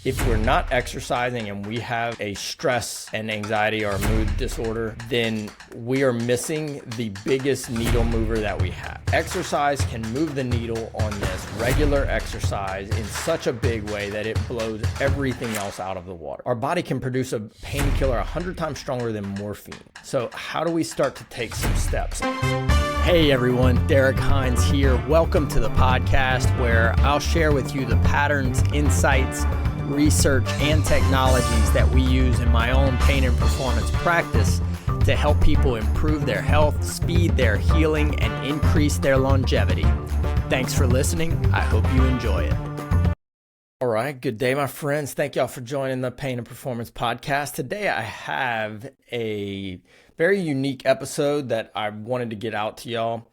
If we're not exercising and we have a stress and anxiety or mood disorder, then we are missing the biggest needle mover that we have. Exercise can move the needle on this, regular exercise, in such a big way that it blows everything else out of the water. Our body can produce a painkiller 100 times stronger than morphine. So how do we start to take some steps? Hey everyone, Derrick Hines here. Welcome to the podcast where I'll share with you the patterns, insights, research, and technologies that we use in my own pain and performance practice to help people improve their health, speed their healing, and increase their longevity. Thanks for listening. I hope you enjoy it. All right, good day, my friends. Thank y'all for joining the Pain and Performance Podcast. Today I have a very unique episode that I wanted to get out to y'all.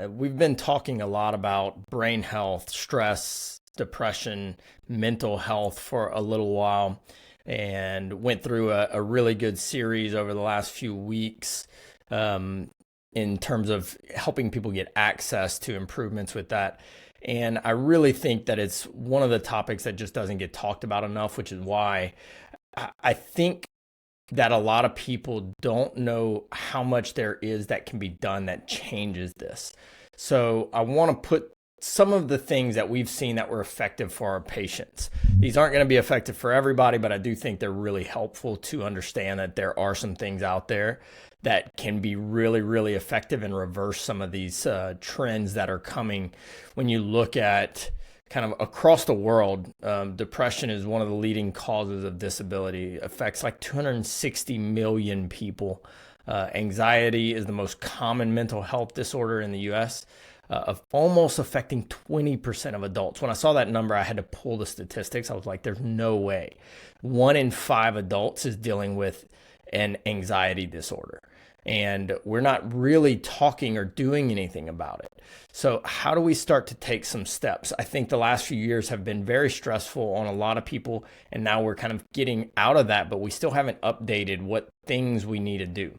We've been talking a lot about brain health, stress, depression, mental health for a little while, and went through a really good series over the last few weeks in terms of helping people get access to improvements with that. And I really think that it's one of the topics that just doesn't get talked about enough, which is why I think that a lot of people don't know how much there is that can be done that changes this. So I want to put some of the things that we've seen that were effective for our patients. These aren't going to be effective for everybody, but I do think they're really helpful to understand that there are some things out there that can be really, really effective and reverse some of these trends that are coming. When you look at kind of across the world, depression is one of the leading causes of disability. It affects like 260 million people. Anxiety is the most common mental health disorder in the US, of almost affecting 20% of adults. When I saw that number, I had to pull the statistics. I was like, there's no way. 1 in 5 adults is dealing with an anxiety disorder. And we're not really talking or doing anything about it. So how do we start to take some steps? I think the last few years have been very stressful on a lot of people, and now we're kind of getting out of that, but we still haven't updated what things we need to do.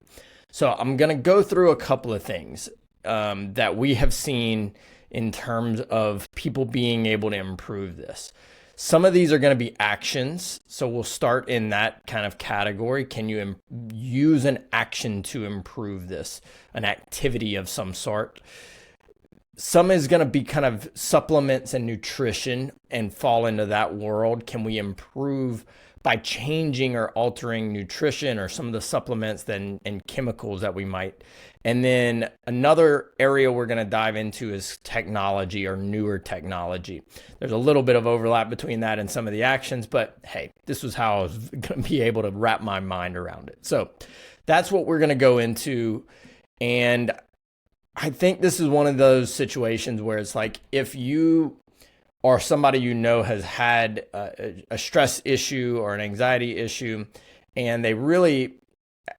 So I'm going to go through a couple of things that we have seen in terms of people being able to improve this. Some of these are going to be actions. So we'll start in that kind of category. Can you use an action to improve this, an activity of some sort? Some is going to be kind of supplements and nutrition and fall into that world. Can we improve by changing or altering nutrition or some of the supplements and chemicals that we might? And then another area we're going to dive into is technology or newer technology. There's a little bit of overlap between that and some of the actions, but hey, this was how I was going to be able to wrap my mind around it. So that's what we're going to go into. And I think this is one of those situations where it's like, if you or somebody you know has had a stress issue or an anxiety issue, and they really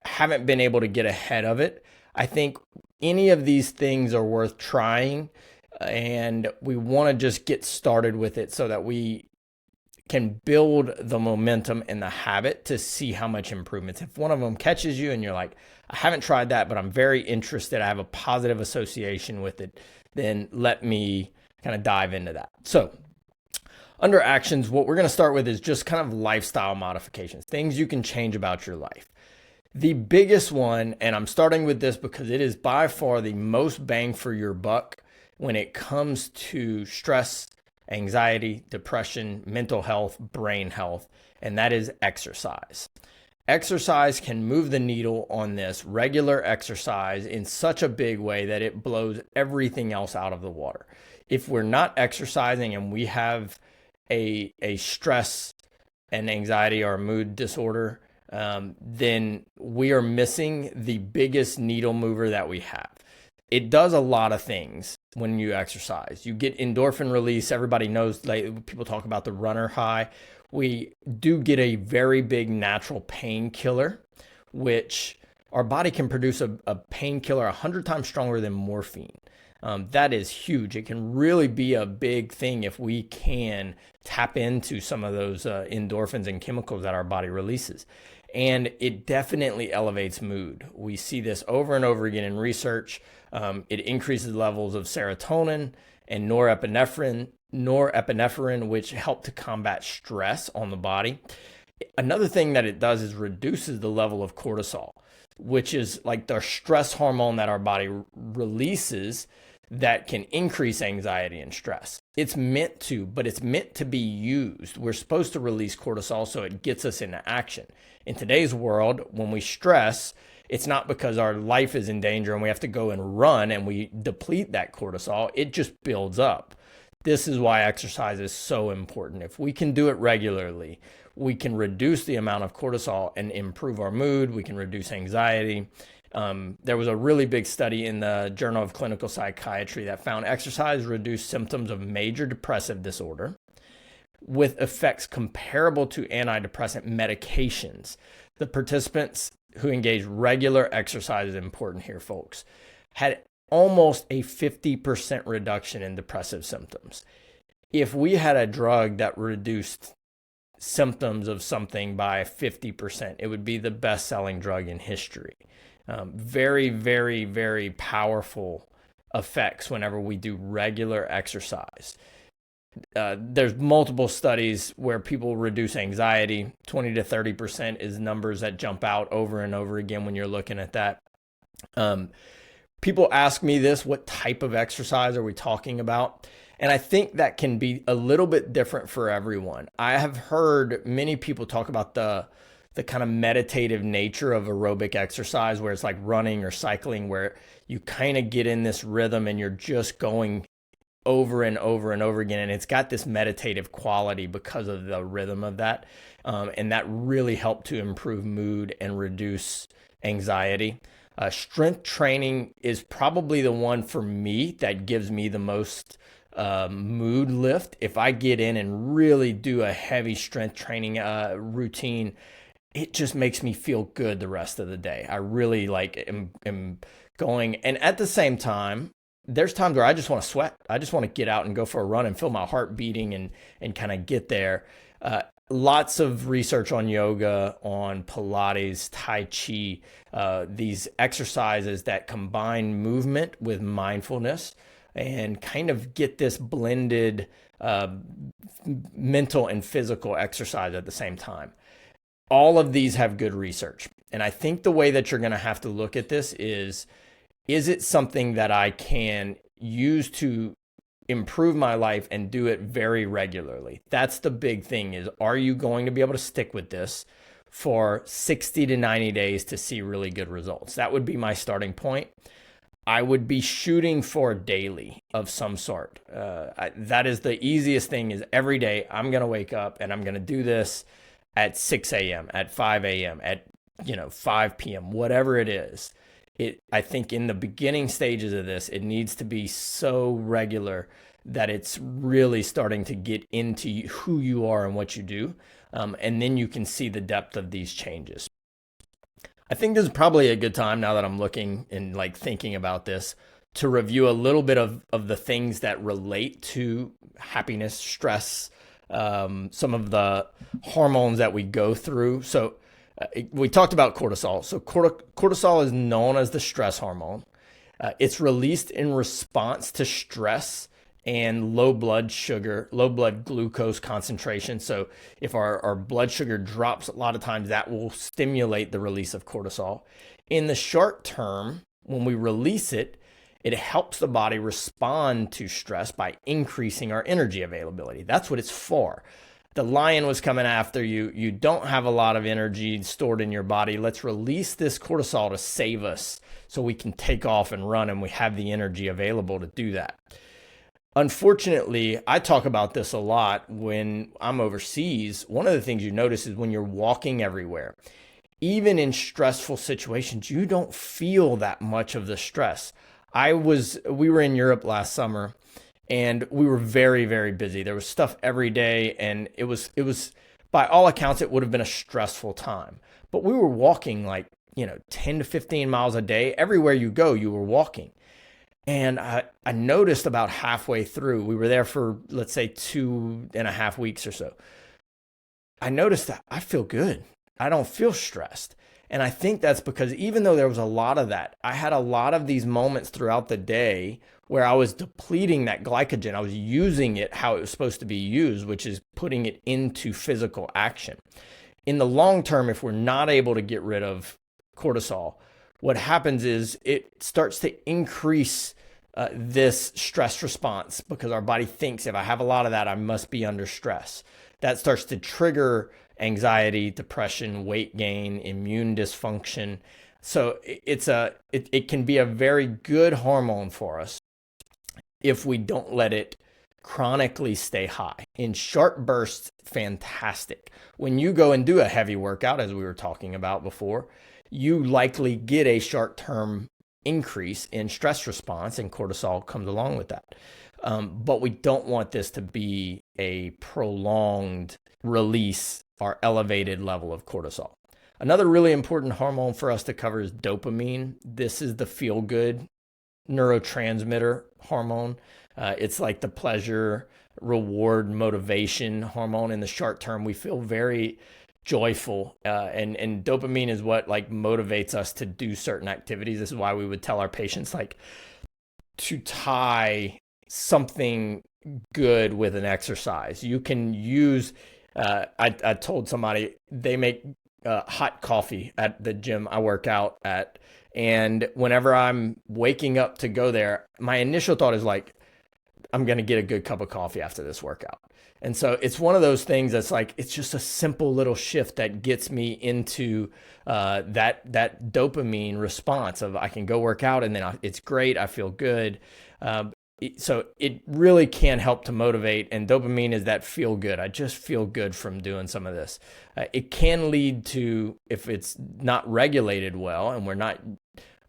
haven't been able to get ahead of it, I think any of these things are worth trying, and we want to just get started with it so that we can build the momentum and the habit to see how much improvements. If one of them catches you and you're like, I haven't tried that, but I'm very interested, I have a positive association with it, then let me kind of dive into that. So under actions, what we're going to start with is just kind of lifestyle modifications, things you can change about your life. The biggest one, and I'm starting with this because it is by far the most bang for your buck when it comes to stress, anxiety, depression, mental health, brain health, and that is exercise. Exercise can move the needle on this, regular exercise, in such a big way that it blows everything else out of the water. If we're not exercising and we have a stress and anxiety or mood disorder, then we are missing the biggest needle mover that we have. It does a lot of things when you exercise. You get endorphin release. Everybody knows, like, people talk about the runner high. We do get a very big natural painkiller, which our body can produce a painkiller 100 times stronger than morphine. That is huge. It can really be a big thing if we can tap into some of those endorphins and chemicals that our body releases. And it definitely elevates mood. We see this over and over again in research. It increases levels of serotonin and norepinephrine, norepinephrine, which help to combat stress on the body. Another thing that it does is reduces the level of cortisol, which is like the stress hormone that our body releases that can increase anxiety and stress. It's meant to, but it's meant to be used. We're supposed to release cortisol so it gets us into action. In today's world, when we stress, it's not because our life is in danger and we have to go and run and we deplete that cortisol. It just builds up. This is why exercise is so important. If we can do it regularly, we can reduce the amount of cortisol and improve our mood. We can reduce anxiety. There was a really big study in the Journal of Clinical Psychiatry that found exercise reduced symptoms of major depressive disorder with effects comparable to antidepressant medications. The participants who engaged regular exercise, is important here, folks, had almost a 50% reduction in depressive symptoms. If we had a drug that reduced symptoms of something by 50%, it would be the best-selling drug in history. Very, very, very powerful effects whenever we do regular exercise. There's multiple studies where people reduce anxiety. 20 to 30% is numbers that jump out over and over again when you're looking at that. People ask me this, what type of exercise are we talking about? And I think that can be a little bit different for everyone. I have heard many people talk about the kind of meditative nature of aerobic exercise, where it's like running or cycling, where you kind of get in this rhythm and you're just going over and over and over again. And it's got this meditative quality because of the rhythm of that. And that really helped to improve mood and reduce anxiety. Strength training is probably the one for me that gives me the most mood lift. If I get in and really do a heavy strength training routine, it just makes me feel good the rest of the day. I really am going. And at the same time, there's times where I just want to sweat. I just want to get out and go for a run and feel my heart beating and kind of get there. Lots of research on yoga, on Pilates, Tai Chi, these exercises that combine movement with mindfulness and kind of get this blended mental and physical exercise at the same time. All of these have good research. And I think the way that you're going to have to look at this is it something that I can use to improve my life and do it very regularly? That's the big thing, is are you going to be able to stick with this for 60 to 90 days to see really good results? That would be my starting point. I would be shooting for daily of some sort. That is the easiest thing, is every day I'm going to wake up and I'm going to do this at 6 a.m., at 5 a.m., at 5 p.m., whatever it is. I think in the beginning stages of this, it needs to be so regular that it's really starting to get into who you are and what you do. And then you can see the depth of these changes. I think this is probably a good time, now that I'm looking and thinking about this, to review a little bit of the things that relate to happiness, stress, some of the hormones that we go through. So we talked about cortisol. So cortisol is known as the stress hormone. It's released in response to stress and low blood glucose concentration. So if our blood sugar drops, a lot of times that will stimulate the release of cortisol. In the short term, when we release it, it helps the body respond to stress by increasing our energy availability. That's what it's for. The lion was coming after you. You don't have a lot of energy stored in your body. Let's release this cortisol to save us so we can take off and run, and we have the energy available to do that. Unfortunately, I talk about this a lot when I'm overseas. One of the things you notice is when you're walking everywhere, even in stressful situations, you don't feel that much of the stress. We were in Europe last summer, and we were very, very busy. There was stuff every day, and it was by all accounts, it would have been a stressful time. But we were walking 10 to 15 miles a day. Everywhere you go, you were walking. And I noticed about halfway through, we were there for, let's say, 2.5 weeks or so. I noticed that I feel good. I don't feel stressed. And I think that's because even though there was a lot of that, I had a lot of these moments throughout the day where I was depleting that glycogen. I was using it how it was supposed to be used, which is putting it into physical action. In the long term, if we're not able to get rid of cortisol, what happens is it starts to increase this stress response, because our body thinks if I have a lot of that, I must be under stress. That starts to trigger anxiety, depression, weight gain, immune dysfunction. So it can be a very good hormone for us if we don't let it chronically stay high. In short bursts, fantastic. When you go and do a heavy workout, as we were talking about before, you likely get a short-term increase in stress response, and cortisol comes along with that. But we don't want this to be a prolonged release or elevated level of cortisol. Another really important hormone for us to cover is dopamine. This is the feel-good neurotransmitter hormone. It's like the pleasure, reward, motivation hormone. In the short term, we feel very joyful, and dopamine is what like motivates us to do certain activities. This is why we would tell our patients like to tie something good with an exercise. You can use I told somebody they make hot coffee at the gym I work out at, and whenever I'm waking up to go there, my initial thought is like, I'm going to get a good cup of coffee after this workout. And so it's one of those things that's like, it's just a simple little shift that gets me into that dopamine response of I can go work out and then it's great. I feel good. So it really can help to motivate, and dopamine is that feel good. I just feel good from doing some of this. It can lead to, if it's not regulated well and we're not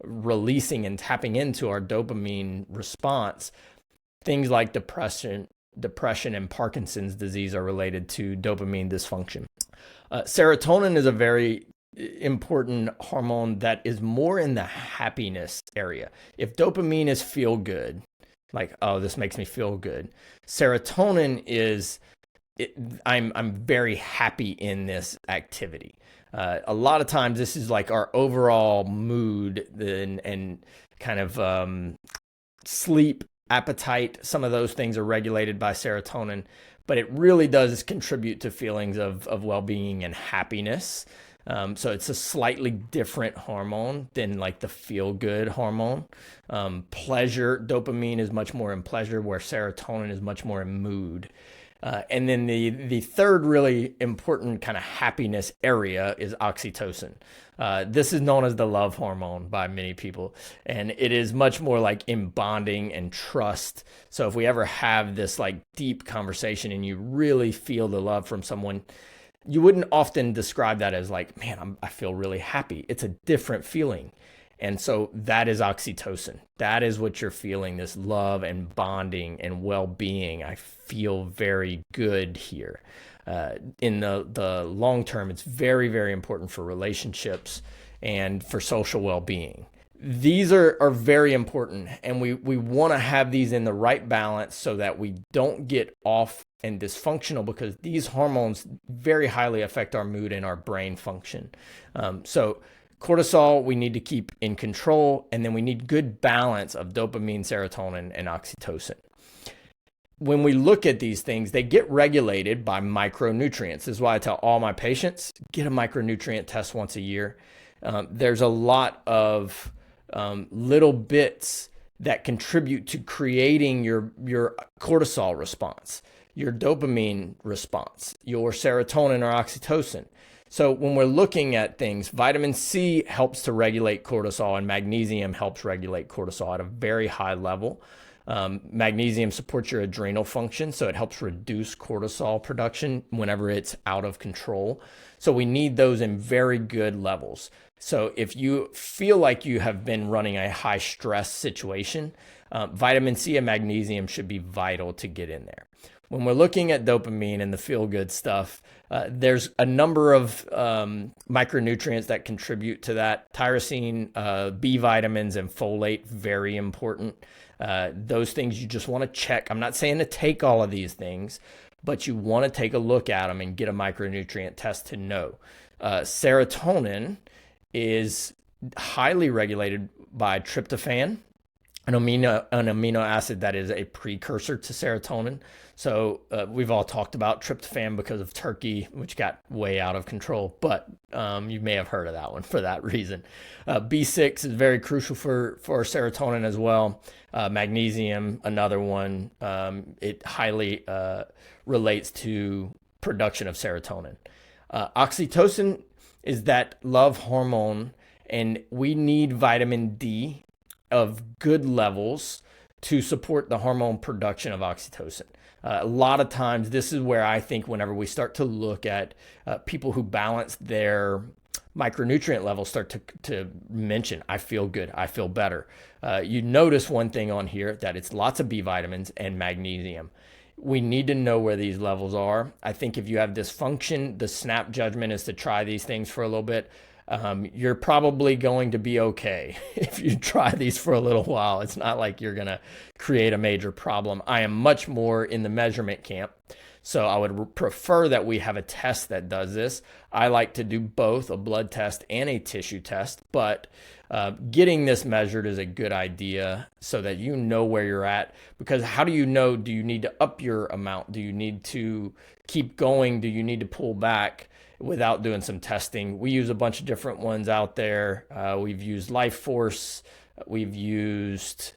releasing and tapping into our dopamine response, things like depression and Parkinson's disease are related to dopamine dysfunction. Serotonin is a very important hormone that is more in the happiness area. If dopamine is feel good, like, oh, this makes me feel good. Serotonin is, I'm very happy in this activity. A lot of times this is like our overall mood and kind of sleep, appetite. Some of those things are regulated by serotonin, but it really does contribute to feelings of well-being and happiness. So it's a slightly different hormone than like the feel-good hormone. Pleasure, dopamine is much more in pleasure, where serotonin is much more in mood. And then the third really important kind of happiness area is oxytocin. This is known as the love hormone by many people, and it is much more like in bonding and trust. So if we ever have this like deep conversation and you really feel the love from someone, you wouldn't often describe that as like, man, I feel really happy. It's a different feeling. And so that is oxytocin. That is what you're feeling, this love and bonding and well-being. I feel very good here. In the long term, it's very, very important for relationships and for social well-being. These are very important, and we want to have these in the right balance so that we don't get off and dysfunctional, because these hormones very highly affect our mood and our brain function. So cortisol, we need to keep in control, and then we need good balance of dopamine, serotonin, and oxytocin. When we look at these things, they get regulated by micronutrients. This is why I tell all my patients, get a micronutrient test once a year. There's a lot of little bits that contribute to creating your cortisol response, your dopamine response, your serotonin or oxytocin. So when we're looking at things, vitamin C helps to regulate cortisol, and magnesium helps regulate cortisol at a very high level. Magnesium supports your adrenal function, so it helps reduce cortisol production whenever it's out of control. So we need those in very good levels. So if you feel like you have been running a high stress situation, vitamin C and magnesium should be vital to get in there. When we're looking at dopamine and the feel-good stuff, there's a number of micronutrients that contribute to that. Tyrosine, B vitamins, and folate, very important. Those things you just want to check. I'm not saying to take all of these things, but you want to take a look at them and get a micronutrient test to know. Serotonin is highly regulated by tryptophan, an amino acid that is a precursor to serotonin. So we've all talked about tryptophan because of turkey, which got way out of control, but you may have heard of that one for that reason. B6 is very crucial for serotonin as well. Magnesium, another one. It highly relates to production of serotonin. Oxytocin is that love hormone, and we need vitamin D of good levels to support the hormone production of oxytocin. A lot of times, this is where I think whenever we start to look at people who balance their micronutrient levels, start to mention, I feel good, I feel better. You notice one thing on here, that it's lots of B vitamins and magnesium. We need to know where these levels are. I think if you have dysfunction, the snap judgment is to try these things for a little bit. You're probably going to be okay if you try these for a little while. It's not like you're going to create a major problem. I am much more in the measurement camp. So I would prefer that we have a test that does this. I like to do both a blood test and a tissue test, but getting this measured is a good idea so that you know where you're at. Because how do you know? Do you need to up your amount? Do you need to keep going? Do you need to pull back without doing some testing? We use a bunch of different ones out there. We've used Life Force. We've used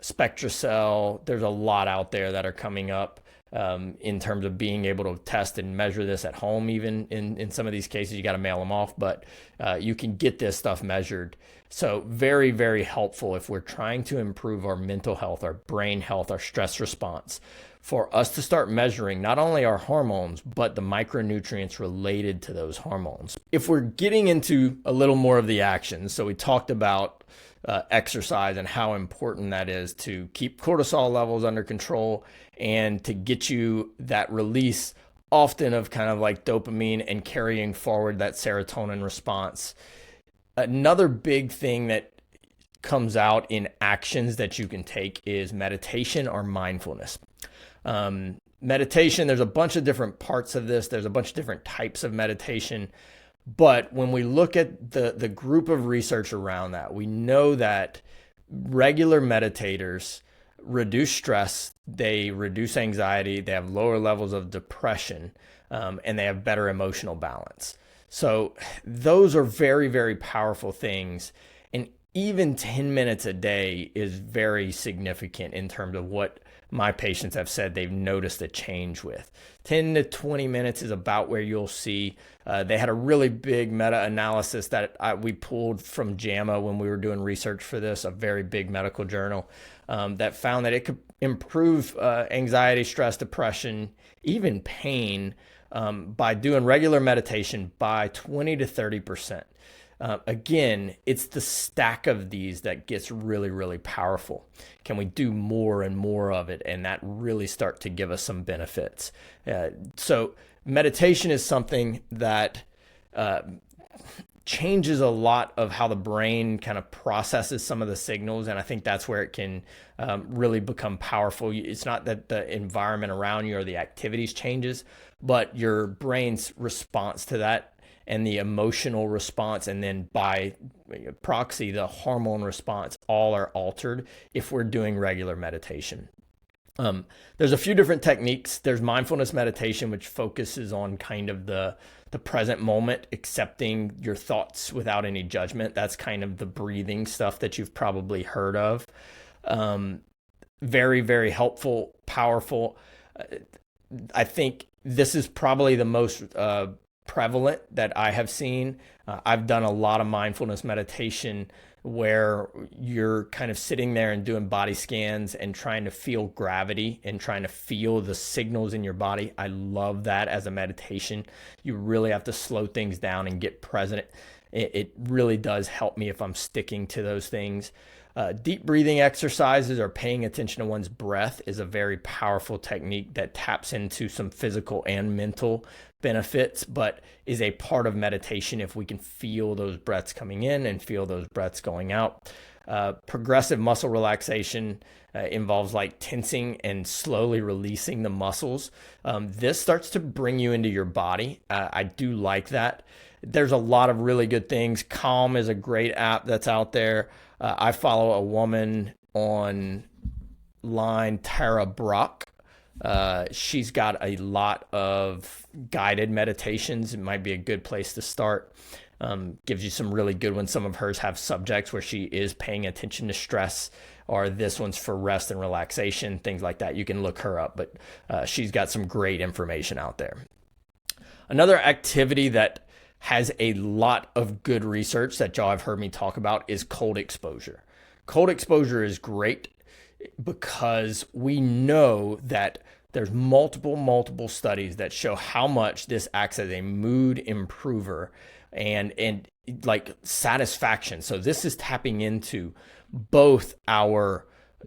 SpectraCell. There's a lot out there that are coming up. In terms of being able to test and measure this at home. Even in some of these cases, you got to mail them off, but you can get this stuff measured. So very, very helpful if we're trying to improve our mental health, our brain health, our stress response, for us to start measuring not only our hormones, but the micronutrients related to those hormones. If we're getting into a little more of the actions, so we talked about exercise and how important that is to keep cortisol levels under control and to get you that release often of kind of like dopamine and carrying forward that serotonin response. Another big thing that comes out in actions that you can take is meditation or mindfulness. Meditation, there's a bunch of different parts of this. There's a bunch of different types of meditation. But when we look at the group of research around that, we know that regular meditators reduce stress, they reduce anxiety, they have lower levels of depression, and they have better emotional balance. So those are very, very powerful things. And even 10 minutes a day is very significant in terms of what my patients have said they've noticed a change with. 10 to 20 minutes is about where you'll see. They had a really big meta-analysis that we pulled from JAMA when we were doing research for this, a very big medical journal, that found that it could improve anxiety, stress, depression, even pain by doing regular meditation by 20 to 30%. Again, it's the stack of these that gets really, really powerful. Can we do more and more of it? And that really start to give us some benefits. So meditation is something that changes a lot of how the brain kind of processes some of the signals. And I think that's where it can really become powerful. It's not that the environment around you or the activities changes, but your brain's response to that and the emotional response, and then by proxy, the hormone response, all are altered if we're doing regular meditation. There's a few different techniques. There's mindfulness meditation, which focuses on kind of the present moment, accepting your thoughts without any judgment. That's kind of the breathing stuff that you've probably heard of. Very, very helpful, powerful. I think this is probably the most prevalent that I have seen. I've done a lot of mindfulness meditation where you're kind of sitting there and doing body scans and trying to feel gravity and trying to feel the signals in your body. I love that as a meditation. You really have to slow things down and get present. It really does help me if I'm sticking to those things. Deep breathing exercises or paying attention to one's breath is a very powerful technique that taps into some physical and mental benefits, but is a part of meditation if we can feel those breaths coming in and feel those breaths going out. Progressive muscle relaxation involves like tensing and slowly releasing the muscles. This starts to bring you into your body. I do like that. there's a lot of really good things. Calm is a great app that's out there. I follow a woman online, Tara Brock. She's got a lot of guided meditations. It might be a good place to start. Gives you some really good ones. Some of hers have subjects where she is paying attention to stress, or this one's for rest and relaxation, things like that. You can look her up, but she's got some great information out there. Another activity that has a lot of good research that y'all have heard me talk about is cold exposure. Cold exposure is great because we know that there's multiple studies that show how much this acts as a mood improver and like satisfaction. So this is tapping into both our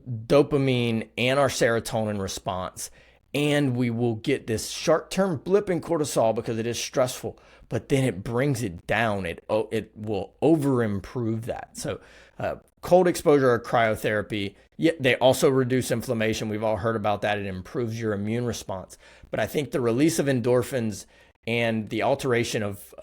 dopamine and our serotonin response, and we will get this short-term blip in cortisol because it is stressful, but then it brings it down. It will over improve that. So cold exposure or cryotherapy, yeah, they also reduce inflammation. We've all heard about that. It improves your immune response. But I think the release of endorphins and the alteration of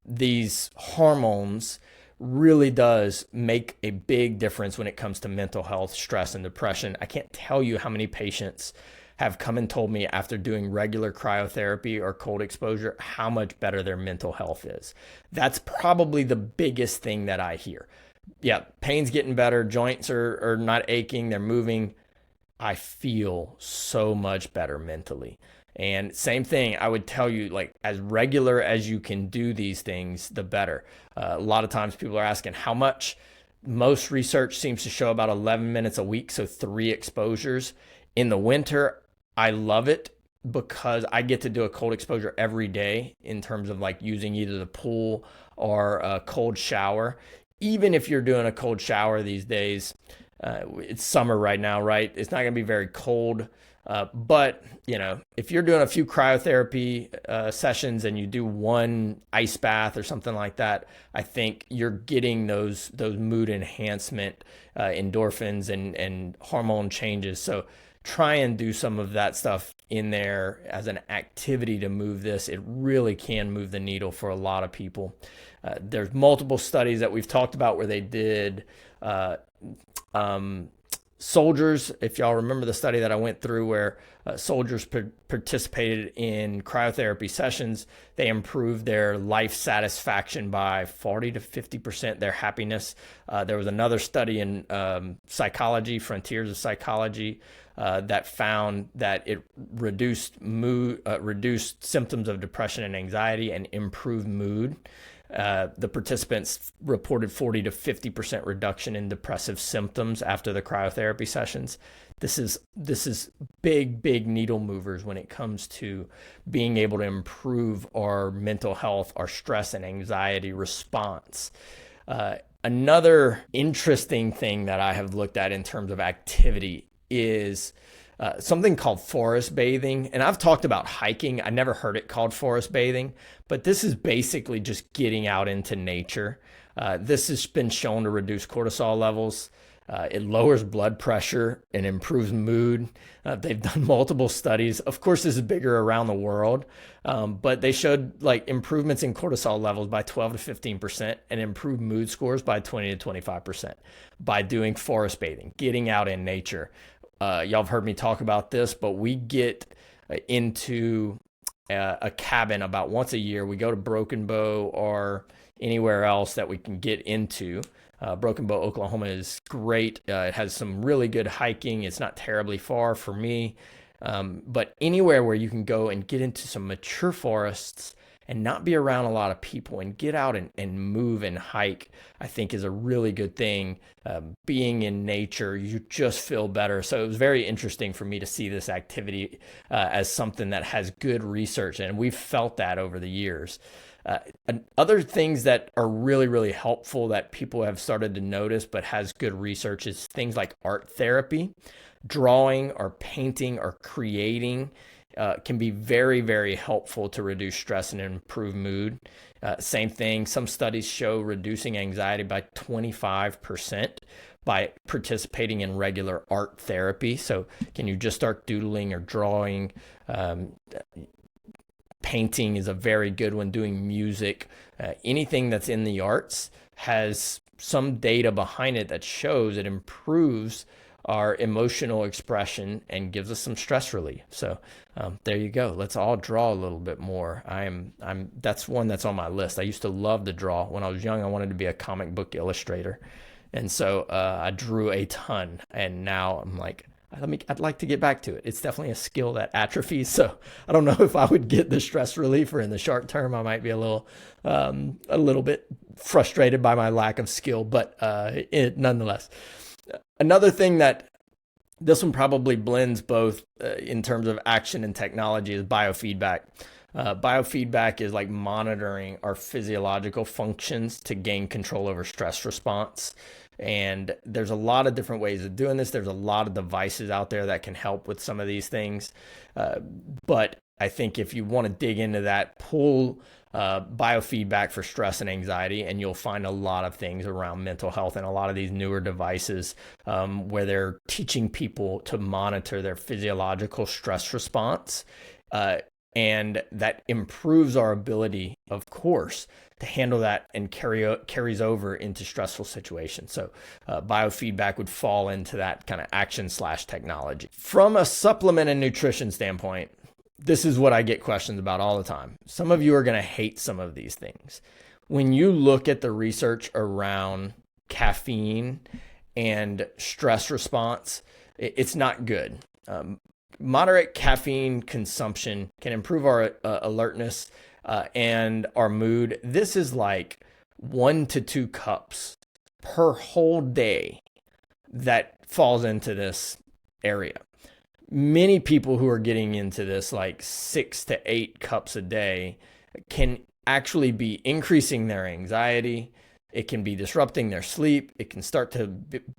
these hormones really does make a big difference when it comes to mental health, stress, and depression. I can't tell you how many patients have come and told me after doing regular cryotherapy or cold exposure how much better their mental health is. That's probably the biggest thing that I hear. Yeah, pain's getting better, joints are not aching, they're moving. I feel so much better mentally. And same thing, I would tell you, like, as regular as you can do these things, the better. A lot of times people are asking how much. Most research seems to show about 11 minutes a week, so 3 exposures. In the winter, I love it because I get to do a cold exposure every day in terms of like using either the pool or a cold shower. Even if you're doing a cold shower these days, it's summer right now, right? It's not going to be very cold. But, you know, if you're doing a few cryotherapy sessions and you do one ice bath or something like that, I think you're getting those mood enhancement endorphins and hormone changes. So try and do some of that stuff in there as an activity to move this. It really can move the needle for a lot of people. There's multiple studies that we've talked about where they did soldiers. If y'all remember the study that I went through where soldiers participated in cryotherapy sessions, they improved their life satisfaction by 40 to 50%, their happiness. There was another study in psychology, Frontiers of Psychology, that found that it reduced symptoms of depression and anxiety and improved mood. The participants reported 40 to 50% reduction in depressive symptoms after the cryotherapy sessions. This is big needle movers when it comes to being able to improve our mental health, our stress and anxiety response. Another interesting thing that I have looked at in terms of activity is something called forest bathing. And I've talked about hiking. I never heard it called forest bathing, but this is basically just getting out into nature. This has been shown to reduce cortisol levels. It lowers blood pressure and improves mood. They've done multiple studies. Of course, this is bigger around the world, but they showed like improvements in cortisol levels by 12 to 15% and improved mood scores by 20 to 25% by doing forest bathing, getting out in nature. Y'all have heard me talk about this, but we get into a cabin about once a year. We go to Broken Bow or anywhere else that we can get into. Broken Bow, Oklahoma is great. It has some really good hiking. It's not terribly far for me, but anywhere where you can go and get into some mature forests and not be around a lot of people and get out and move and hike, I think is a really good thing. Being in nature, you just feel better. So it was very interesting for me to see this activity as something that has good research, and we've felt that over the years. Other things that are really helpful that people have started to notice but has good research is things like art therapy. Drawing or painting or creating can be very helpful to reduce stress and improve mood. Same thing, some studies show reducing anxiety by 25% by participating in regular art therapy. So can you just start doodling or drawing? Painting is a very good one. Doing music, anything that's in the arts has some data behind it that shows it improves our emotional expression and gives us some stress relief. So there you go. Let's all draw a little bit more. That's one that's on my list. I used to love to draw. When I was young, I wanted to be a comic book illustrator. And so I drew a ton. And now I'm like, I'd like to get back to it. It's definitely a skill that atrophies. So I don't know if I would get the stress relief, or in the short term, I might be a little bit frustrated by my lack of skill, but nonetheless. Another thing that this one probably blends both in terms of action and technology is biofeedback. Biofeedback is like monitoring our physiological functions to gain control over stress response. And there's a lot of different ways of doing this. There's a lot of devices out there that can help with some of these things. But I think if you want to dig into that, pull biofeedback for stress and anxiety, and you'll find a lot of things around mental health and a lot of these newer devices where they're teaching people to monitor their physiological stress response. And that improves our ability, of course, to handle that and carries over into stressful situations. So biofeedback would fall into that kind of action/technology. From a supplement and nutrition standpoint, this is what I get questions about all the time. Some of you are going to hate some of these things. When you look at the research around caffeine and stress response, it's not good. Moderate caffeine consumption can improve our alertness and our mood. This is like 1 to 2 cups per whole day that falls into this area. Many people who are getting into this, like 6 to 8 cups a day, can actually be increasing their anxiety. It can be disrupting their sleep. It can start to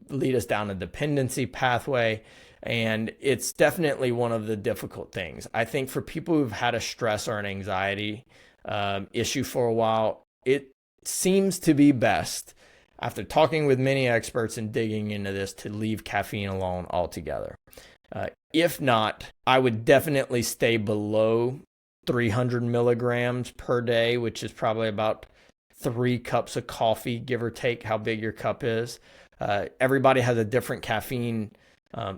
lead us down a dependency pathway. And it's definitely one of the difficult things. I think for people who've had a stress or an anxiety issue for a while, it seems to be best, after talking with many experts and digging into this, to leave caffeine alone altogether. If not, I would definitely stay below 300 milligrams per day, which is probably about 3 cups of coffee, give or take how big your cup is. Everybody has a different caffeine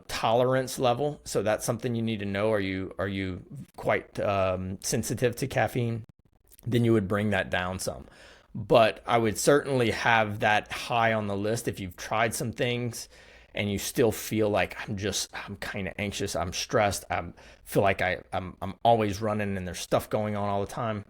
tolerance level, so that's something you need to know. Are you quite sensitive to caffeine? Then you would bring that down some. But I would certainly have that high on the list if you've tried some things and you still feel like I'm kind of anxious, I'm stressed, I feel like I'm always running and there's stuff going on all the time.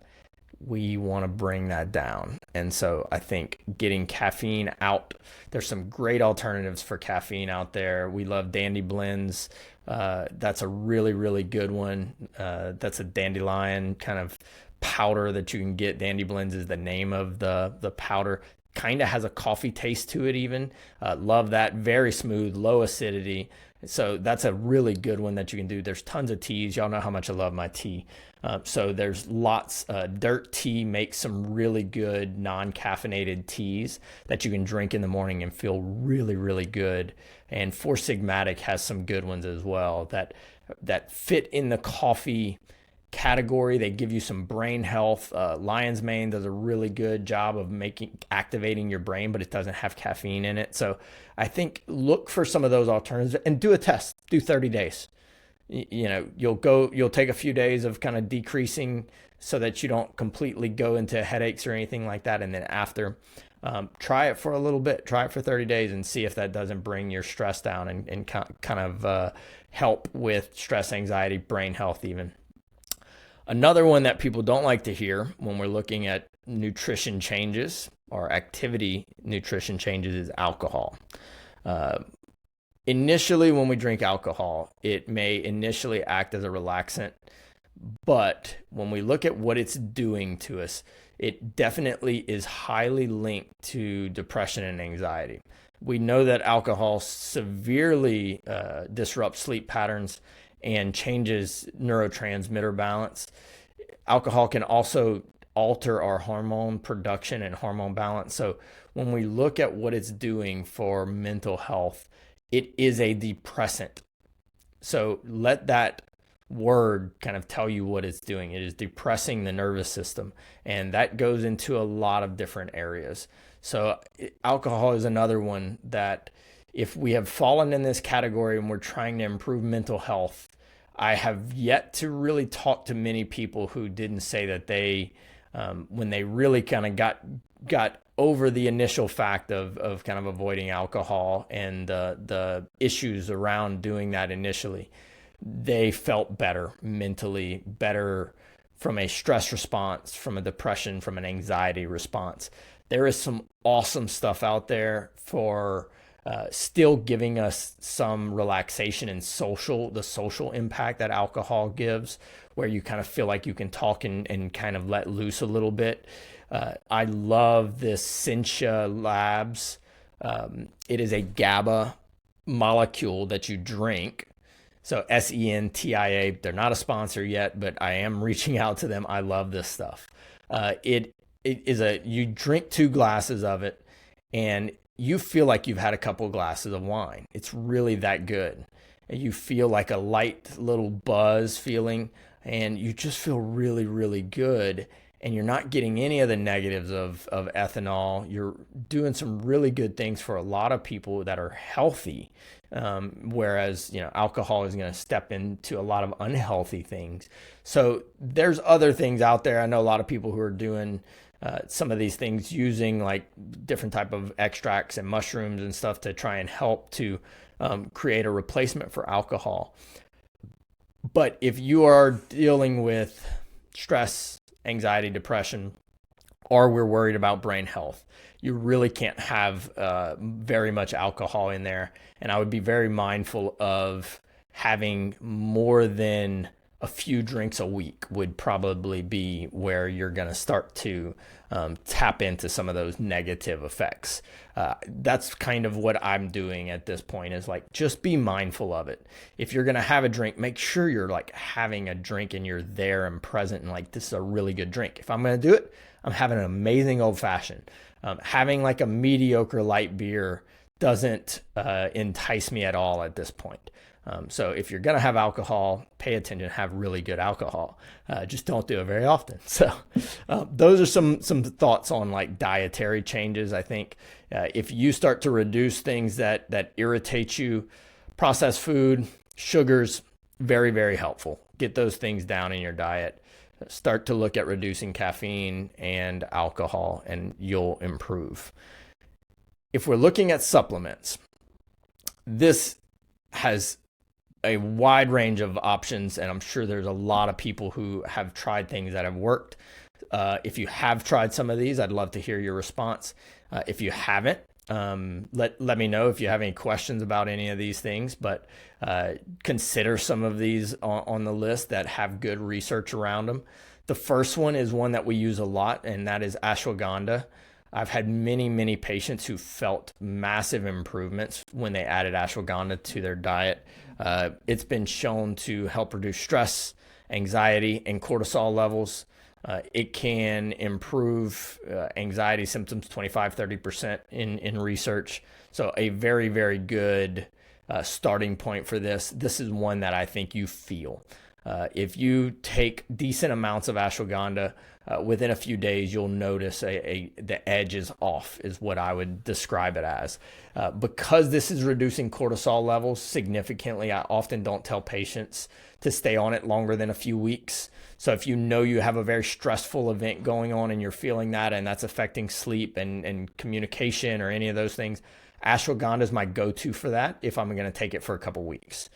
We want to bring that down. And so I think getting caffeine out, there's some great alternatives for caffeine out there. We love Dandy Blends. That's a really, really good one. That's a dandelion kind of powder that you can get. Dandy Blends is the name of the powder. Kind of has a coffee taste to it even. Love that. Very smooth, low acidity. So that's a really good one that you can do. There's tons of teas. Y'all know how much I love my tea. So there's lots. Dirt Tea makes some really good non-caffeinated teas that you can drink in the morning and feel really, really good. And Four Sigmatic has some good ones as well that fit in the coffee category. They give you some brain health. Lion's Mane does a really good job of activating your brain, but it doesn't have caffeine in it. So I think look for some of those alternatives and do a test. Do 30 days. You'll take a few days of kind of decreasing so that you don't completely go into headaches or anything like that. And then after, try it for a little bit. Try it for 30 days and see if that doesn't bring your stress down and kind of help with stress, anxiety, brain health even. Another one that people don't like to hear when we're looking at nutrition changes or activity nutrition changes is alcohol. Initially, when we drink alcohol, it may initially act as a relaxant, but when we look at what it's doing to us, it definitely is highly linked to depression and anxiety. We know that alcohol severely disrupts sleep patterns and changes neurotransmitter balance. Alcohol can also alter our hormone production and hormone balance. So when we look at what it's doing for mental health, it is a depressant. So let that word kind of tell you what it's doing. It is depressing the nervous system, and that goes into a lot of different areas. So alcohol is another one that if we have fallen in this category and we're trying to improve mental health, I have yet to really talk to many people who didn't say that they, when they really kind of got over the initial fact of kind of avoiding alcohol and the issues around doing that initially, they felt better mentally, better from a stress response, from a depression, from an anxiety response. There is some awesome stuff out there for still giving us some relaxation and the social impact that alcohol gives, where you kind of feel like you can talk and kind of let loose a little bit. I love this Sentia Labs. It is a GABA molecule that you drink. So SENTIA, they're not a sponsor yet, but I am reaching out to them. I love this stuff. You drink 2 glasses of it and you feel like you've had a couple of glasses of wine. It's really that good. And you feel like a light little buzz feeling, and you just feel really, really good. And you're not getting any of the negatives of ethanol. You're doing some really good things for a lot of people that are healthy. Whereas, alcohol is going to step into a lot of unhealthy things. So there's other things out there. I know a lot of people who are doing some of these things using like different type of extracts and mushrooms and stuff to try and help to create a replacement for alcohol. But if you are dealing with stress, anxiety, depression, or we're worried about brain health, you really can't have very much alcohol in there. And I would be very mindful of having more than a few drinks a week would probably be where you're going to start to tap into some of those negative effects. That's kind of what I'm doing at this point, is like, just be mindful of it. If you're going to have a drink, make sure you're like having a drink and you're there and present and like, this is a really good drink. If I'm going to do it, I'm having an amazing old fashioned. Having like a mediocre light beer doesn't entice me at all at this point. So if you're going to have alcohol, pay attention, have really good alcohol. Just don't do it very often. So those are some thoughts on like dietary changes. I think if you start to reduce things that irritate you, processed food, sugars, very, very helpful. Get those things down in your diet. Start to look at reducing caffeine and alcohol, and you'll improve. If we're looking at supplements, this has a wide range of options, and I'm sure there's a lot of people who have tried things that have worked. If you have tried some of these, I'd love to hear your response. If you haven't, let me know if you have any questions about any of these things, but consider some of these on the list that have good research around them. The first one is one that we use a lot, and that is ashwagandha. I've had many, many patients who felt massive improvements when they added ashwagandha to their diet. It's been shown to help reduce stress, anxiety, and cortisol levels. It can improve anxiety symptoms 25-30% in research. So a very, very good starting point for this. This is one that I think you feel. If you take decent amounts of ashwagandha, within a few days, you'll notice the edge is off, is what I would describe it as. Because this is reducing cortisol levels significantly, I often don't tell patients to stay on it longer than a few weeks. So if you know you have a very stressful event going on and you're feeling that, and that's affecting sleep and communication or any of those things, ashwagandha is my go-to for that if I'm going to take it for a couple weeks.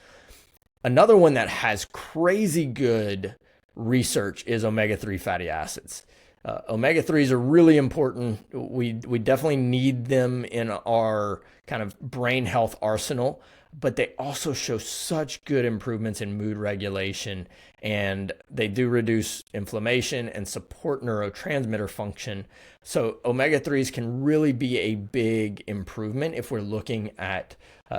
Another one that has crazy good research is omega-3 fatty acids. Omega-3s are really important. We definitely need them in our kind of brain health arsenal, but they also show such good improvements in mood regulation, and they do reduce inflammation and support neurotransmitter function. So omega-3s can really be a big improvement if we're looking at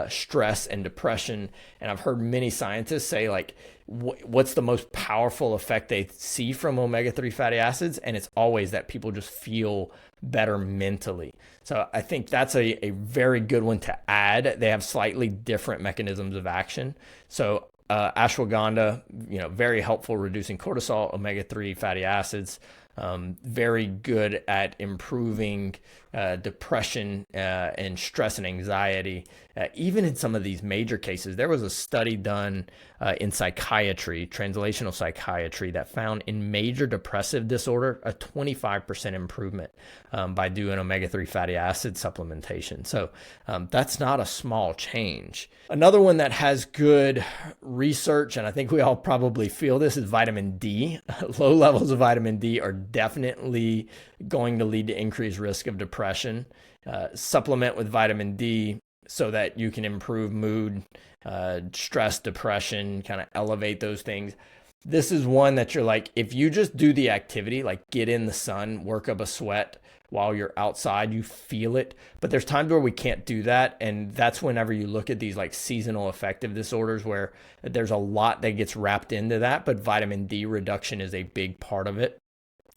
stress and depression. And I've heard many scientists say, like, what's the most powerful effect they see from omega-3 fatty acids? And it's always that people just feel better mentally. So I think that's a very good one to add. They have slightly different mechanisms of action. So ashwagandha, very helpful reducing cortisol, omega-3 fatty acids, very good at improving depression and stress and anxiety. Even in some of these major cases, there was a study done in psychiatry, translational psychiatry, that found in major depressive disorder a 25% improvement by doing omega-3 fatty acid supplementation. So that's not a small change. Another one that has good research, and I think we all probably feel this, is vitamin D. Low levels of vitamin D are definitely going to lead to increased risk of depression. Supplement with vitamin D so that you can improve mood, stress, depression, kind of elevate those things. This is one that you're like, if you just do the activity, like get in the sun, work up a sweat while you're outside, you feel it. But there's times where we can't do that. And that's whenever you look at these like seasonal affective disorders where there's a lot that gets wrapped into that, but vitamin D reduction is a big part of it.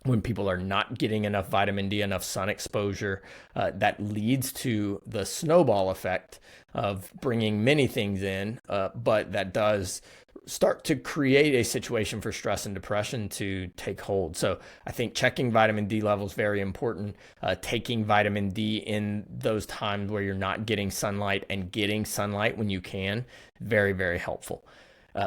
When people are not getting enough vitamin D, enough sun exposure, that leads to the snowball effect of bringing many things in, but that does start to create a situation for stress and depression to take hold. So I think checking vitamin D levels is very important. Taking vitamin D in those times where you're not getting sunlight and getting sunlight when you can, very, very helpful.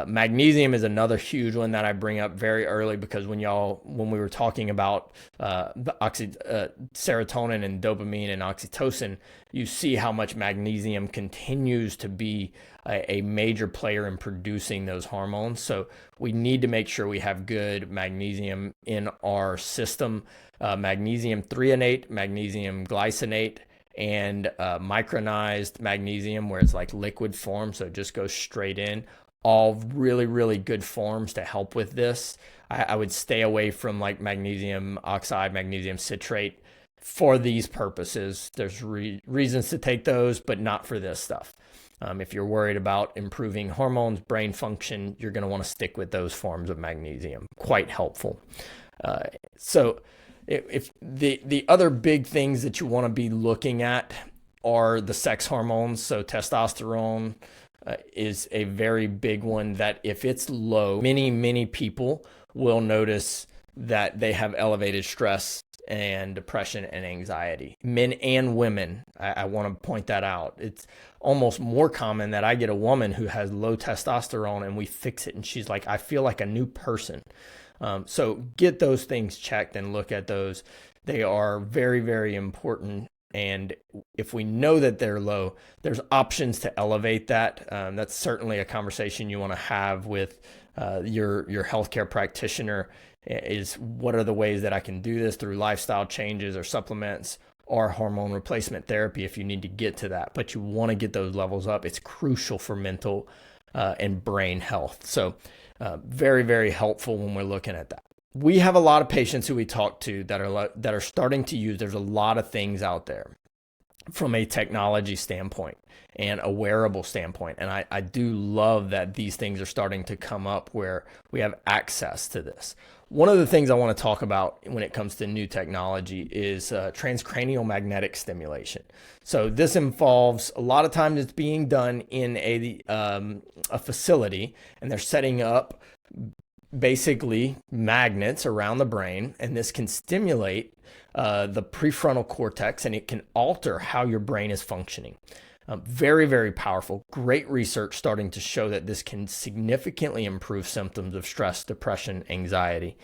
Magnesium is another huge one that I bring up very early because when we were talking about serotonin and dopamine and oxytocin, you see how much magnesium continues to be a major player in producing those hormones. So we need to make sure we have good magnesium in our system. Magnesium threonate, magnesium glycinate, and micronized magnesium, where it's like liquid form, so it just goes straight in. All really, really good forms to help with this. I would stay away from like magnesium oxide, magnesium citrate for these purposes. There's reasons to take those, but not for this stuff. If you're worried about improving hormones, brain function, you're going to want to stick with those forms of magnesium. Quite helpful. So if the other big things that you want to be looking at are the sex hormones. So testosterone is a very big one that if it's low, many people will notice that they have elevated stress and depression and anxiety. Men and women, I want to point that out. It's almost more common that I get a woman who has low testosterone and we fix it and she's like, I feel like a new person. So get those things checked and look at those. They are very, very important. And if we know that they're low, there's options to elevate that. That's certainly a conversation you want to have with your healthcare practitioner, is what are the ways that I can do this through lifestyle changes or supplements or hormone replacement therapy if you need to get to that. But you want to get those levels up. It's crucial for mental and brain health. So very, very helpful when we're looking at that. We have a lot of patients who we talk to that are starting to use, there's a lot of things out there from a technology standpoint and a wearable standpoint. And I do love that these things are starting to come up where we have access to this. One of the things I want to talk about when it comes to new technology is transcranial magnetic stimulation. So this involves, a lot of times it's being done in a facility, and they're setting up basically magnets around the brain, and this can stimulate the prefrontal cortex, and it can alter how your brain is functioning. Very, very powerful. Great research starting to show that this can significantly improve symptoms of stress, depression, anxiety.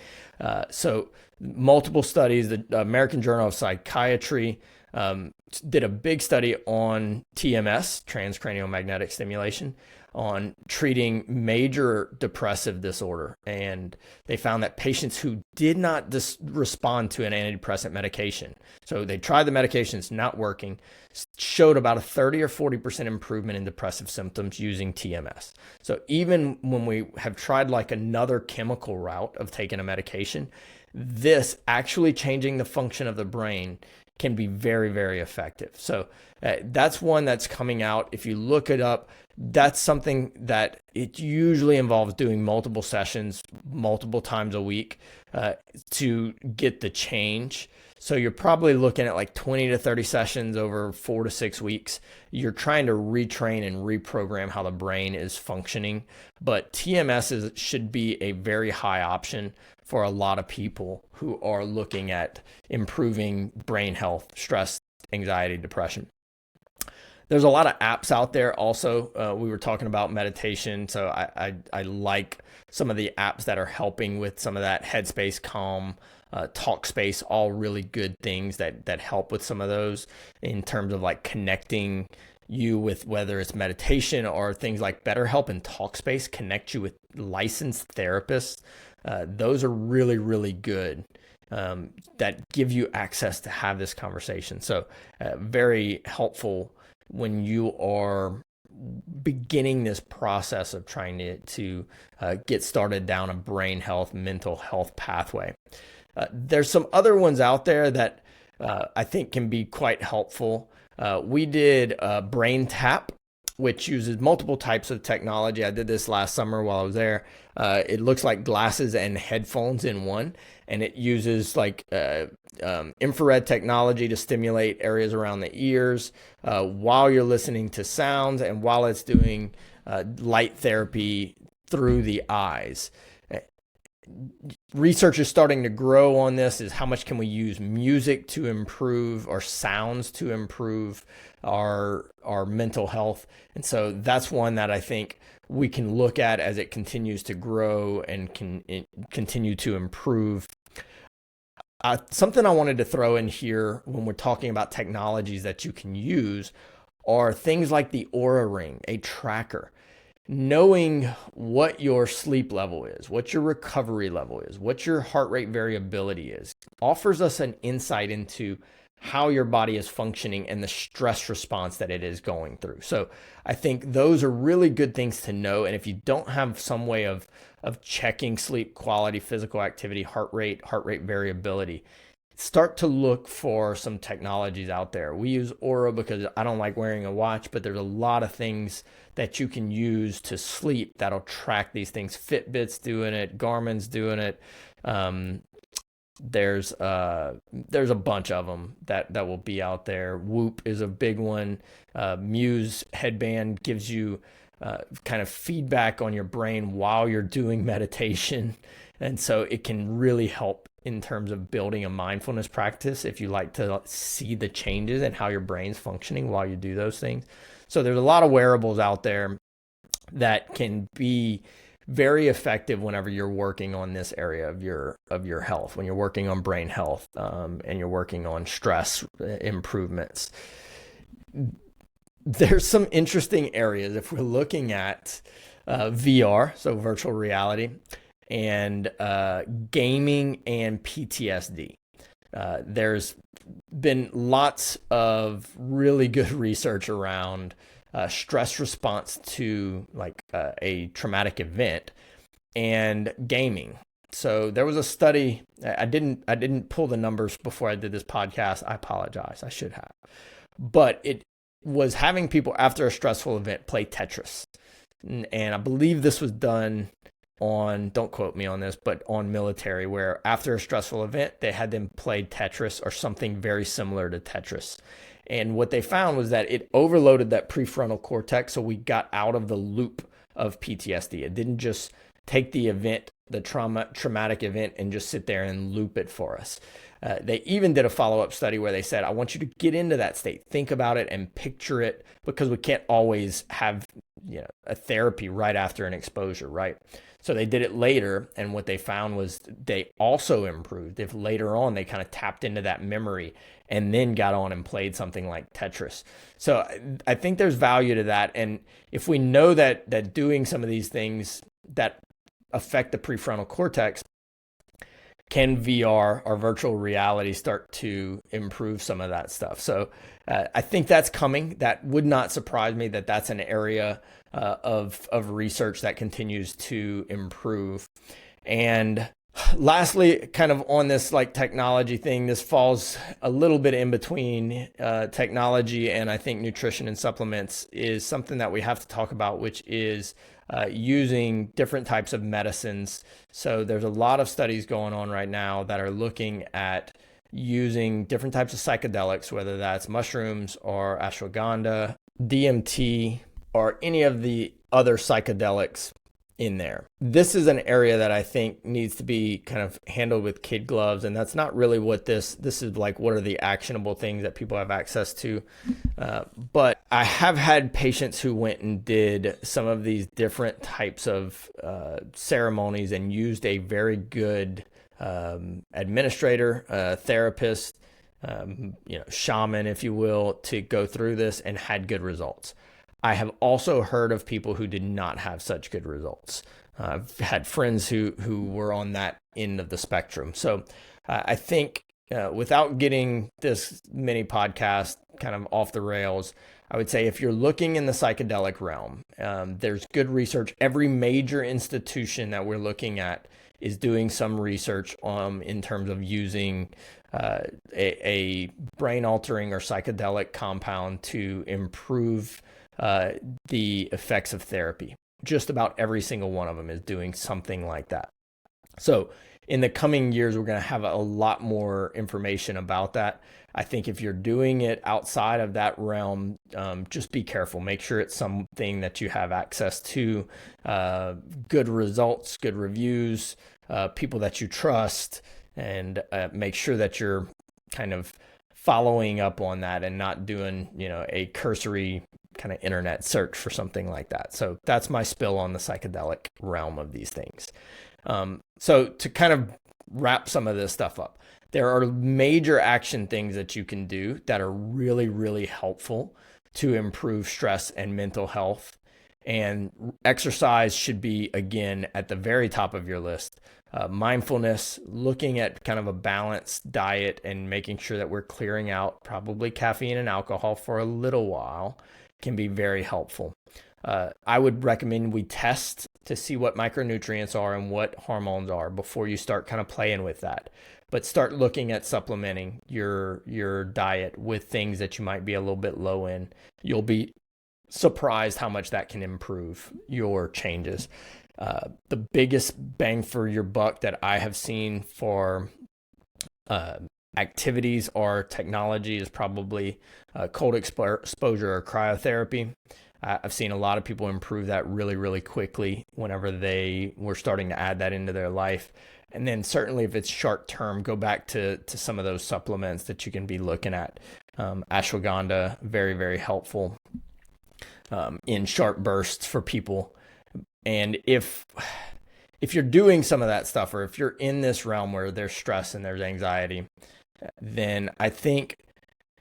So multiple studies, the American Journal of Psychiatry did a big study on TMS, transcranial magnetic stimulation, on treating major depressive disorder. And they found that patients who did not respond to an antidepressant medication, so they tried the medication, it's not working, showed about a 30 or 40% improvement in depressive symptoms using TMS. So even when we have tried like another chemical route of taking a medication, this actually changing the function of the brain can be very, very effective. So that's one that's coming out. If you look it up, that's something that it usually involves doing multiple sessions, multiple times a week to get the change. So you're probably looking at like 20 to 30 sessions over 4 to 6 weeks. You're trying to retrain and reprogram how the brain is functioning. But TMS should be a very high option for a lot of people who are looking at improving brain health, stress, anxiety, depression. There's a lot of apps out there also. We were talking about meditation, so I like some of the apps that are helping with some of that. Headspace, Calm, Talkspace, all really good things that help with some of those in terms of like connecting you with whether it's meditation or things like BetterHelp and Talkspace connect you with licensed therapists. Those are really, really good. That give you access to have this conversation. So very helpful when you are beginning this process of trying to get started down a brain health, mental health pathway. There's some other ones out there that I think can be quite helpful. We did Brain Tap, which uses multiple types of technology. I did this last summer while I was there. It looks like glasses and headphones in one, and it uses like infrared technology to stimulate areas around the ears while you're listening to sounds and while it's doing light therapy through the eyes. Research is starting to grow on this, is how much can we use music to improve or sounds to improve our mental health. And so that's one that I think we can look at as it continues to grow and can continue to improve. Something I wanted to throw in here when we're talking about technologies that you can use are things like the Oura Ring, a tracker. Knowing what your sleep level is, what your recovery level is, what your heart rate variability is, offers us an insight into how your body is functioning and the stress response that it is going through. So I think those are really good things to know. And if you don't have some way of checking sleep quality, physical activity, heart rate variability, start to look for some technologies out there. We use Oura because I don't like wearing a watch, but there's a lot of things that you can use to sleep that'll track these things. Fitbit's doing it, Garmin's doing it. There's a bunch of them that will be out there. Whoop is a big one. Muse headband gives you kind of feedback on your brain while you're doing meditation. And so it can really help in terms of building a mindfulness practice if you like to see the changes and how your brain's functioning while you do those things. So there's a lot of wearables out there that can be very effective whenever you're working on this area of your health, when you're working on brain health and you're working on stress improvements. There's some interesting areas if we're looking at VR, so virtual reality, and gaming and PTSD. There's been lots of really good research around stress response to like a traumatic event and gaming. So there was a study. I didn't pull the numbers before I did this podcast. I apologize. I should have. But it was having people after a stressful event play Tetris. And I believe this was done on, don't quote me on this, but on military, where after a stressful event, they had them play Tetris or something very similar to Tetris. And what they found was that it overloaded that prefrontal cortex, so we got out of the loop of PTSD. It didn't just take the event, the traumatic event, and just sit there and loop it for us. They even did a follow-up study where they said, I want you to get into that state, think about it and picture it, because we can't always have a therapy right after an exposure, right? So they did it later, and what they found was they also improved if later on they kind of tapped into that memory and then got on and played something like Tetris. So I think there's value to that. And if we know that doing some of these things that affect the prefrontal cortex, can VR or virtual reality start to improve some of that stuff? So I think that's coming. That would not surprise me that that's an area of research that continues to improve. And Lastly, kind of on this like technology thing, this falls a little bit in between technology and I think nutrition and supplements is something that we have to talk about, which is using different types of medicines. So there's a lot of studies going on right now that are looking at using different types of psychedelics, whether that's mushrooms or ashwagandha, DMT, or any of the other psychedelics in there. This is an area that I think needs to be kind of handled with kid gloves, and that's not really what this is like. What are the actionable things that people have access to? But I have had patients who went and did some of these different types of ceremonies and used a very good administrator, therapist, shaman, if you will, to go through this and had good results. I have also heard of people who did not have such good results. I've had friends who were on that end of the spectrum. So I think without getting this mini podcast kind of off the rails, I would say if you're looking in the psychedelic realm, there's good research. Every major institution that we're looking at is doing some research in terms of using a brain altering or psychedelic compound to improve the effects of therapy. Just about every single one of them is doing something like that. So in the coming years, we're going to have a lot more information about that. I think if you're doing it outside of that realm, just be careful. Make sure it's something that you have access to, good results, good reviews, people that you trust, and make sure that you're kind of following up on that and not doing, a cursory kind of internet search for something like that. So that's my spill on the psychedelic realm of these things. So to kind of wrap some of this stuff up, there are major action things that you can do that are really, really helpful to improve stress and mental health. And exercise should be, again, at the very top of your list. Mindfulness, looking at kind of a balanced diet and making sure that we're clearing out probably caffeine and alcohol for a little while can be very helpful. I would recommend we test to see what micronutrients are and what hormones are before you start kind of playing with that. But start looking at supplementing your diet with things that you might be a little bit low in. You'll be surprised how much that can improve your changes. The biggest bang for your buck that I have seen for activities or technology is probably cold exposure or cryotherapy. I've seen a lot of people improve that really, really quickly whenever they were starting to add that into their life. And then certainly if it's short term, go back to some of those supplements that you can be looking at. Ashwagandha, very, very helpful in short bursts for people. And if you're doing some of that stuff, or if you're in this realm where there's stress and there's anxiety, then I think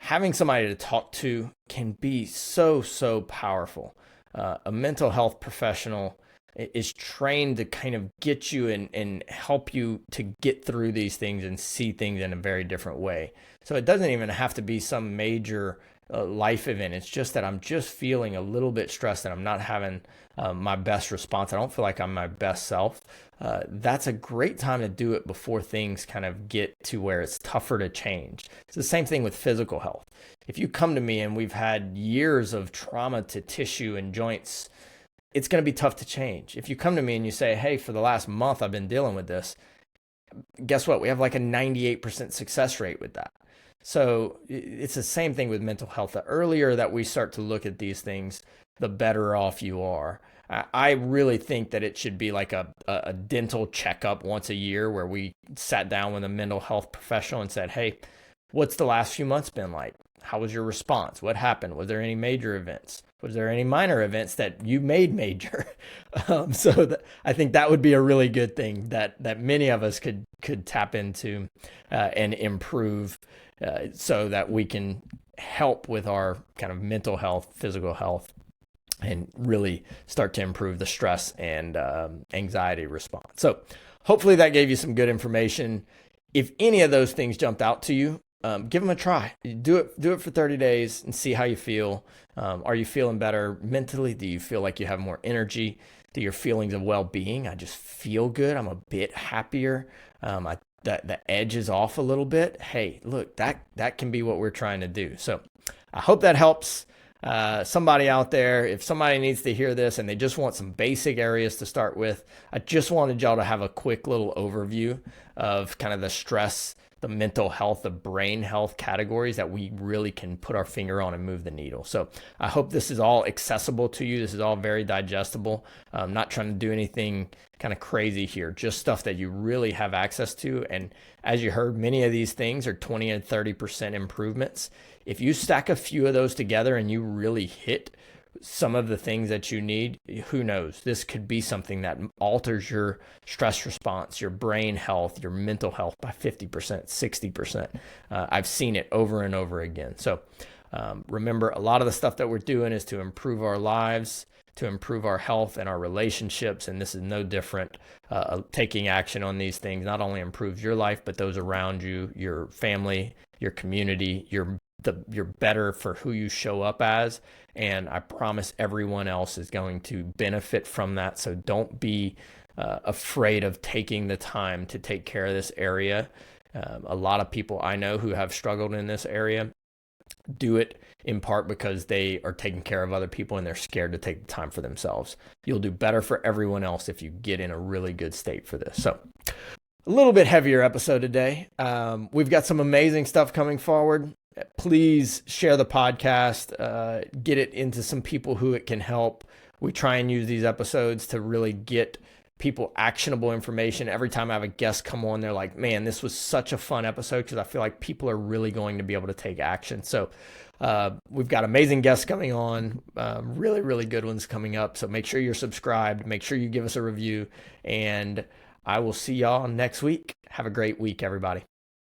having somebody to talk to can be so, so powerful. A mental health professional is trained to kind of get you and help you to get through these things and see things in a very different way. So it doesn't even have to be some major life event. It's just that I'm just feeling a little bit stressed and I'm not having my best response. I don't feel like I'm my best self. That's a great time to do it before things kind of get to where it's tougher to change. It's the same thing with physical health. If you come to me and we've had years of trauma to tissue and joints, it's going to be tough to change. If you come to me and you say, hey, for the last month, I've been dealing with this, guess what? We have like a 98% success rate with that. So it's the same thing with mental health. The earlier that we start to look at these things, the better off you are. I really think that it should be like a dental checkup once a year where we sat down with a mental health professional and said, hey, what's the last few months been like? How was your response? What happened? Was there any major events? Was there any minor events that you made major? I think that would be a really good thing that many of us could tap into and improve so that we can help with our kind of mental health, physical health, and really start to improve the stress and anxiety response. So hopefully that gave you some good information. If any of those things jumped out to you, give them a try. Do it for 30 days and see how you feel. Are you feeling better mentally? Do you feel like you have more energy? to your feelings of well-being. I just feel good. I'm a bit happier. The edge is off a little bit. Hey, look, that can be what we're trying to do. So I hope that helps somebody out there. If somebody needs to hear this and they just want some basic areas to start with, I just wanted y'all to have a quick little overview of kind of the stress, the mental health, the brain health categories that we really can put our finger on and move the needle. So I hope this is all accessible to you. This is all very digestible. I'm not trying to do anything kind of crazy here, just stuff that you really have access to. And as you heard, many of these things are 20 and 30% improvements. If you stack a few of those together and you really hit some of the things that you need, who knows? This could be something that alters your stress response, your brain health, your mental health by 50%, 60%. I've seen it over and over again. So remember, a lot of the stuff that we're doing is to improve our lives, to improve our health and our relationships. And this is no different. Taking action on these things not only improves your life, but those around you, your family, your community, you're better for who you show up as. And I promise everyone else is going to benefit from that. So don't be afraid of taking the time to take care of this area. A lot of people I know who have struggled in this area do it in part because they are taking care of other people and they're scared to take the time for themselves. You'll do better for everyone else if you get in a really good state for this. So a little bit heavier episode today. We've got some amazing stuff coming forward. Please share the podcast, get it into some people who it can help. We try and use these episodes to really get people actionable information. Every time I have a guest come on, they're like, man, this was such a fun episode, because I feel like people are really going to be able to take action. So we've got amazing guests coming on, really, really good ones coming up. So make sure you're subscribed. Make sure you give us a review. And I will see y'all next week. Have a great week, everybody.